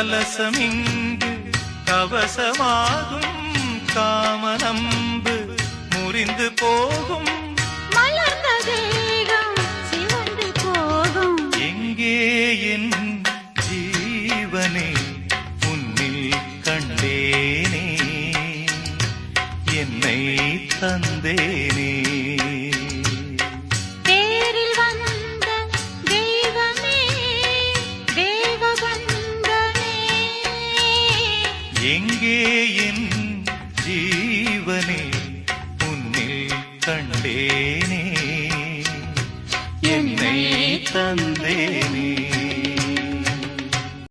கலசமிங்கு கவசமாகும் காமனம்பு முறிந்து போகும் மலர்ந்த தேகம் சிவந்து போகும் எங்கே என் ஜீவனே உன்னில் கண்டேனே என்னை தந்தேனே தேரில் வந்த தெய்வமே தேவபந்தமே எங்கே என் ஜீவனே உன்னில் கண்டே